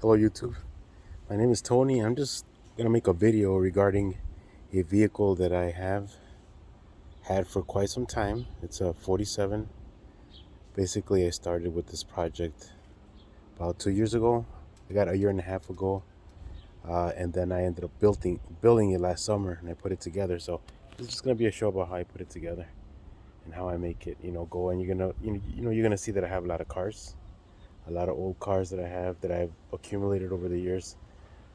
Hello YouTube, my name is Tony. I'm just gonna make a video regarding a vehicle that I have had for quite some time. It's a 47. Basically I started with this project about 2 years ago. I got a year and a half ago, and then I ended up building it last summer, and I put it together. So this is just gonna be a show about how I put it together and how I make it, go. And you're gonna see that I have a lot of cars, a lot of old cars that I have that I've accumulated over the years.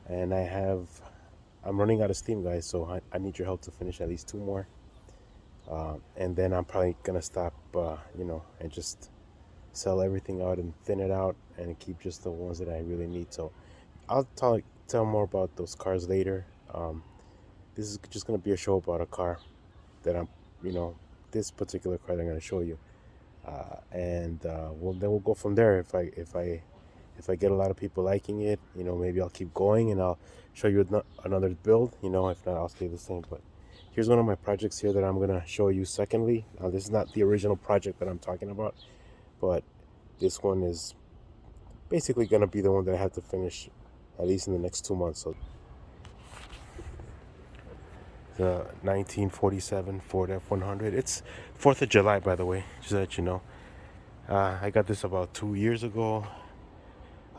And I'm running out of steam, guys, so I need your help to finish at least two more. And then I'm probably gonna stop, and just sell everything out and thin it out and keep just the ones that I really need. So I'll tell more about those cars later. This is just gonna be a show about a car that you know, this particular car that I'm gonna show you. And we'll go from there. If I get a lot of people liking it, maybe I'll keep going and I'll show you another build. If not, I'll stay the same. But here's one of my projects here that I'm gonna show you. Secondly, now this is not the original project that I'm talking about, but this one is basically gonna be the one that I have to finish at least in the next 2 months. So the 1947 Ford F100. It's 4th of July, by the way, just to let you know. I got this about 2 years ago.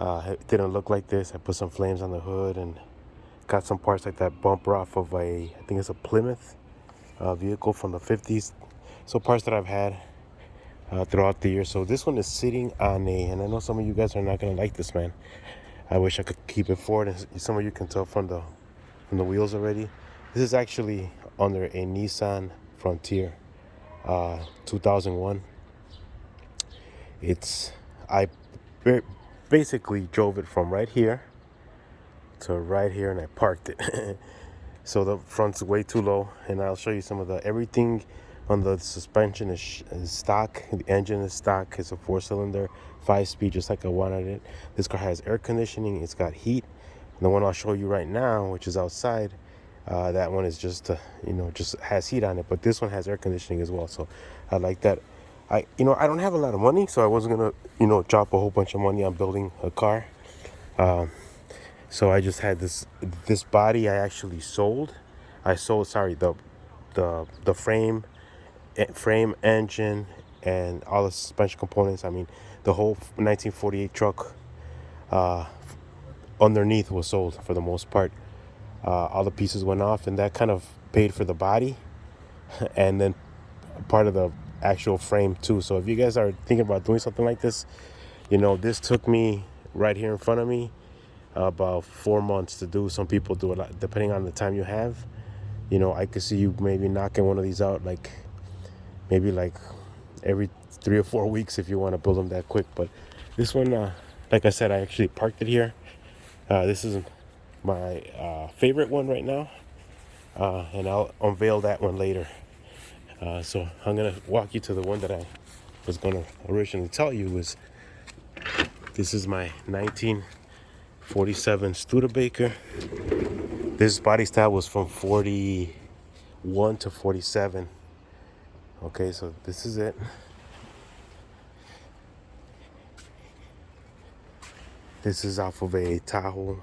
It didn't look like this. I put some flames on the hood and got some parts like that bumper off of I think it's a Plymouth vehicle from the 50s. So parts that I've had throughout the year. So this one is sitting on and I know some of you guys are not gonna like this, man. I wish I could keep it forward. And some of you can tell from the wheels already. This is actually under a Nissan Frontier 2001. I basically drove it from right here to right here, and I parked it. So the front's way too low, and I'll show you some of everything on the suspension is stock. The engine is stock. It's a 4-cylinder, 5-speed, just like I wanted it. This car has air conditioning. It's got heat. And the one I'll show you right now, which is outside, that one is just has heat on it. But this one has air conditioning as well. So I like that. I don't have a lot of money, so I wasn't gonna drop a whole bunch of money on building a car. So I just had this body I actually sold. I sold, sorry, the frame, engine, and all the suspension components. I mean, the whole 1948 truck underneath was sold for the most part. All the pieces went off, and that kind of paid for the body, and then part of the actual frame too. So if you guys are thinking about doing something like this, this took me right here in front of me about 4 months to do. Some people do a lot depending on the time you have. I could see you maybe knocking one of these out maybe every 3 or 4 weeks if you want to build them that quick. But this one, like I said, I actually parked it here. This is my favorite one right now, and I'll unveil that one later. So I'm gonna walk you to the one that I was gonna originally tell you was. This is my 1947 Studebaker. This body style was from 41 to 47. Okay, so this is it. This is off of a Tahoe.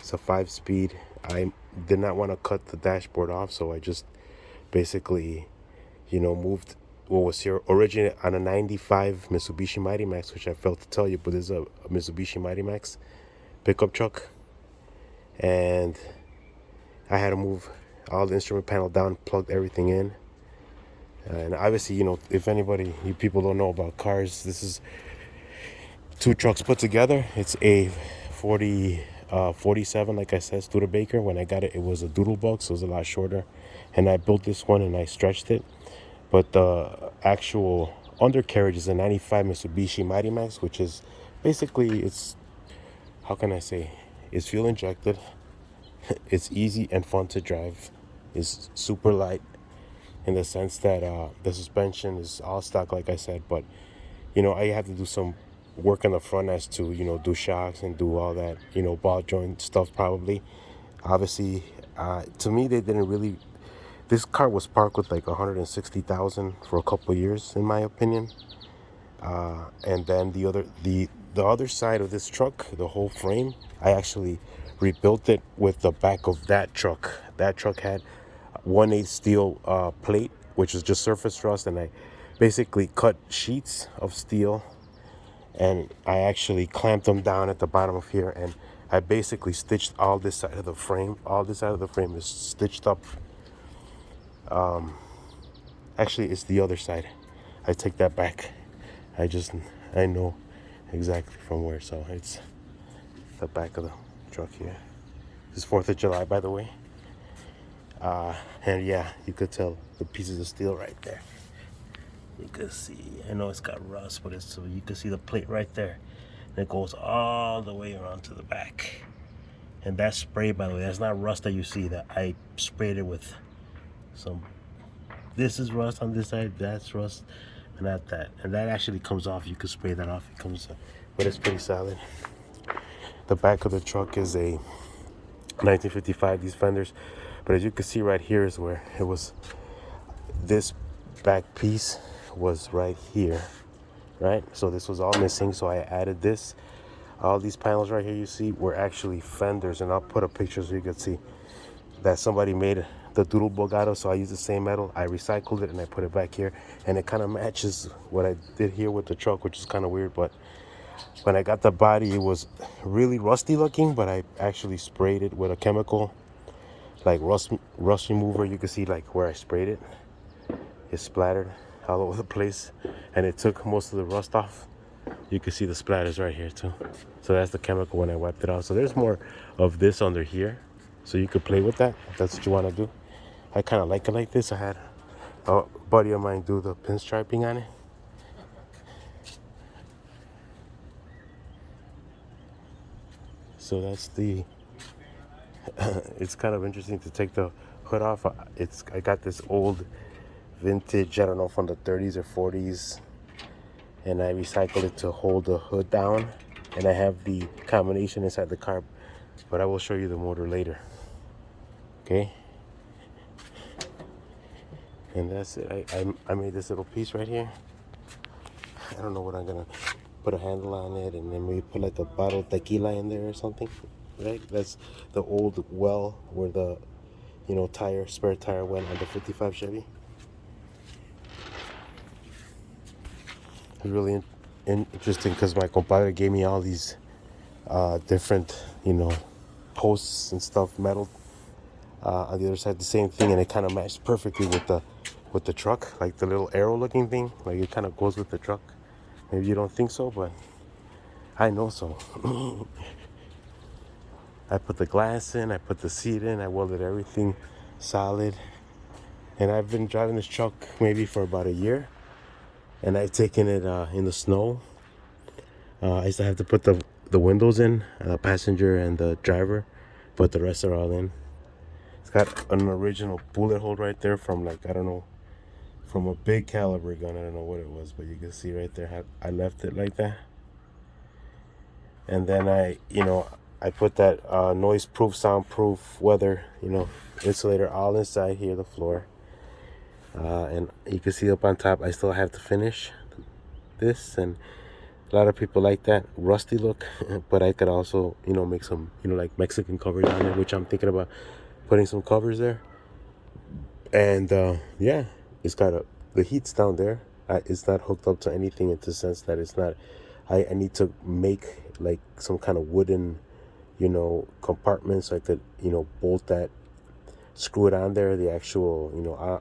It's a 5-speed. I did not want to cut the dashboard off, so I just basically, moved what was here originally on a 95 Mitsubishi Mighty Max, which I failed to tell you, but this is a Mitsubishi Mighty Max pickup truck. And I had to move all the instrument panel down, plugged everything in. And obviously, if you people don't know about cars, this is two trucks put together. It's a 47, like I said, Studebaker. When I got it, it was a Doodlebug, so it was a lot shorter. And I built this one and I stretched it. But the actual undercarriage is a 95 Mitsubishi Mighty Max, which is basically, how can I say, it's fuel injected. It's easy and fun to drive. It's super light in the sense that the suspension is all stock, like I said. But, I have to do some work on the front as to, do shocks and do all that, ball joint stuff probably. Obviously, to me, they didn't really. This car was parked with like 160,000 for a couple of years, in my opinion. And then the the other side of this truck, the whole frame, I actually rebuilt it with the back of that truck. That truck had 1/8 steel plate, which is just surface rust, and I basically cut sheets of steel, and I actually clamped them down at the bottom of here, and I basically stitched all this side of the frame. All this side of the frame is stitched up. Actually, it's the other side. I take that back. I know exactly from where. So it's the back of the truck here. This is 4th of July, by the way. And yeah, you could tell the pieces of steel right there. You can see, I know it's got rust, but it's so you can see the plate right there. And it goes all the way around to the back. And that spray, by the way, that's not rust that you see. That I sprayed it with some. This is rust on this side. That's rust, and not that. And that actually comes off. You can spray that off. It comes, but it's pretty solid. The back of the truck is a 1955. These fenders, but as you can see right here is where it was. This back piece was right here, right? So this was all missing. So I added this. All these panels right here you see were actually fenders, and I'll put a picture so you can see that somebody made the doodle bug out of. So I used the same metal, I recycled it, and I put it back here, and it kind of matches what I did here with the truck, which is kind of weird. But when I got the body, it was really rusty looking, but I actually sprayed it with a chemical like rust remover. You can see like where I sprayed it, it splattered all over the place, and it took most of the rust off. You can see the splatters right here too. So that's the chemical when I wiped it out. So there's more of this under here, so you could play with that if that's what you want to do. I kind of like it like this. I had a buddy of mine do the pinstriping on it. So that's the it's kind of interesting to take the hood off. I got this old vintage, I don't know, from the 30s or 40s, and I recycled it to hold the hood down, and I have the combination inside the car, but I will show you the motor later. Okay, and that's it. I made this little piece right here. I don't know what I'm gonna put a handle on it, and then maybe put like a bottle of tequila in there or something, right? That's the old well where the spare tire went on the 55 Chevy. It's really interesting because my compadre gave me all these different, posts and stuff, metal. On the other side, the same thing, and it kind of matched perfectly with the truck, like the little arrow-looking thing. Like it kind of goes with the truck. Maybe you don't think so, but I know so. I put the glass in, I put the seat in, I welded everything solid, and I've been driving this truck maybe for about a year, and I've taken it in the snow. I used to have to put the windows in, passenger and the driver, but the rest are all in. It's got an original bullet hole right there from, like, I don't know, from a big caliber gun. I don't know what it was, but you can see right there how I left it like that. And then I put that noise-proof, soundproof, weather, insulator all inside here, the floor. And you can see up on top, I still have to finish this, and a lot of people like that rusty look, but I could also, make some, like Mexican covers on it, which I'm thinking about putting some covers there. And yeah, it's got the heat's down there. It's not hooked up to anything in the sense that it's not. I need to make like some kind of wooden, compartment so I could, bolt that, screw it on there, the actual,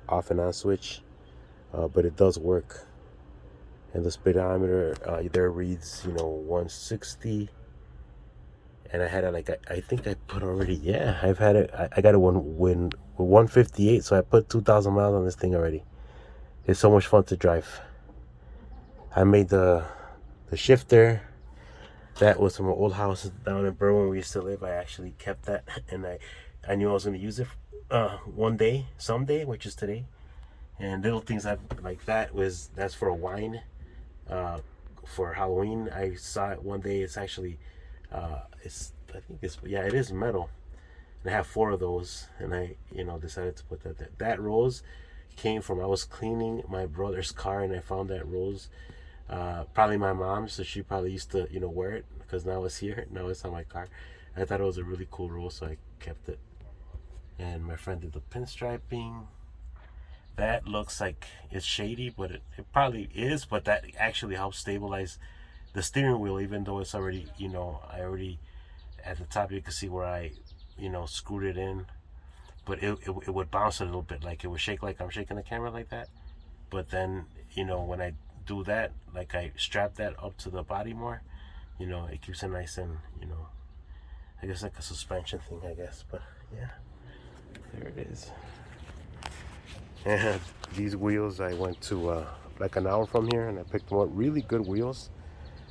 off and on switch. But it does work. And the speedometer there reads 160, and I had it like I think I put already, yeah, I've had it. I got it when 158, so I put 2,000 miles on this thing already. It's so much fun to drive. I made the shifter. That was from an old house down in Berwyn we used to live. I actually kept that, and I knew I was going to use it one day, someday, which is today. And little things like that's for a wine. For Halloween, I saw it one day. It's actually, it is metal. And I have 4 of those, and I, decided to put that there. That rose came from, I was cleaning my brother's car, and I found that rose Probably my mom, so she probably used to, wear it because now it's here. Now it's on my car. I thought it was a really cool rule, so I kept it. And my friend did the pinstriping. That looks like it's shady, but it probably is. But that actually helps stabilize the steering wheel, even though it's already, I already at the top you can see where I, screwed it in. But it would bounce a little bit, like it would shake, like I'm shaking the camera like that. But then, when I do that, like I strap that up to the body more, it keeps it nice and, I guess like a suspension thing, I guess. But yeah, there it is. And these wheels, I went to like an hour from here and I picked them up. Really good wheels.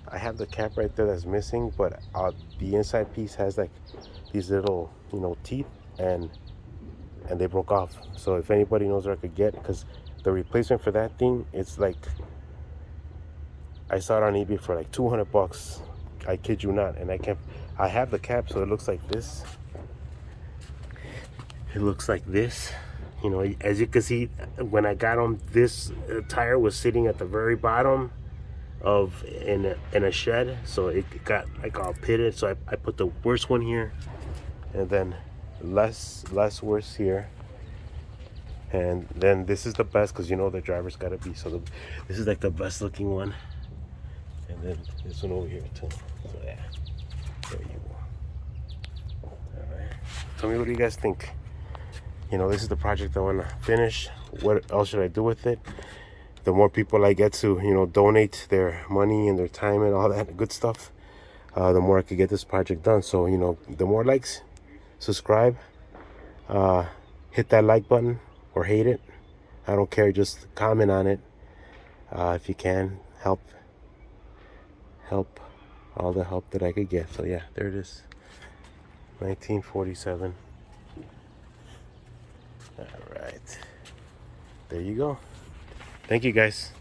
I have the cap right there that's missing, but the inside piece has like these little, teeth, and they broke off. So if anybody knows where I could get, because the replacement for that thing, it's like, I saw it on eBay for like 200 bucks. I kid you not. And I have the cap, so it looks like this. It looks like this. As you can see, when I got them, this tire was sitting at the very bottom of in a shed, so it got like all pitted. So I put the worst one here, and then less worse here, and then this is the best because the driver's got to be. So this is like the best looking one, and then this one over here too. So yeah, there you go. All right, tell me, what do you guys think? This is the project I want to finish. What else should I do with it? The more people I get to, donate their money and their time and all that good stuff, the more I could get this project done. So, the more likes, subscribe, hit that like button or hate it. I don't care. Just comment on it if you can. Help all the help that I could get. So yeah, there it is. 1947. All right. There you go. Thank you, guys.